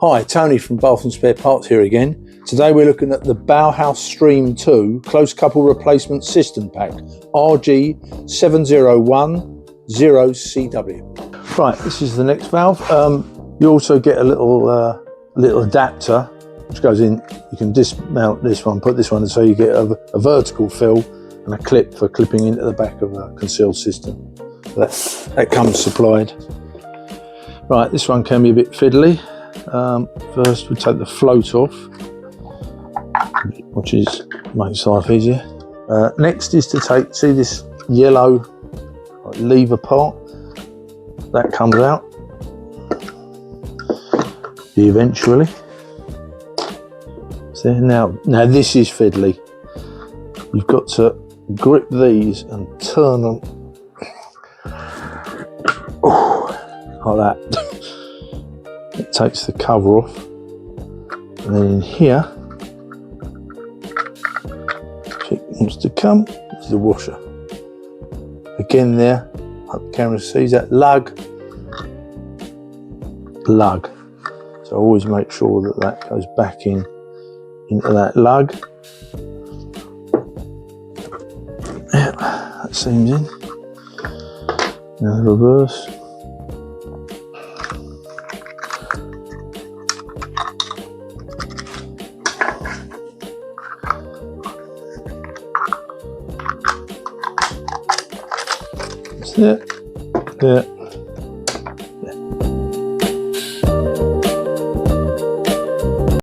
Hi, Tony from Bauhaus Spare Parts here again. Today we're looking at the Bauhaus Stream 2 Close Couple Replacement System Pack, RG7010CW. Right, this is the next valve. You also get a little adapter which goes in. You can dismount this one, put this one in, so you get a vertical fill and a clip for clipping into the back of a concealed system. That comes supplied. Right, this one can be a bit fiddly. First we take the float off, which makes life easier. Next is to take, see this yellow lever part? That comes out eventually. See, now this is fiddly. You've got to grip these and turn them like that. It takes the cover off, and then in here, if it wants to come, is the washer. Again there, hope the camera sees that lug. So always make sure that goes back into that lug. Yeah, that seams in. Now the reverse. There,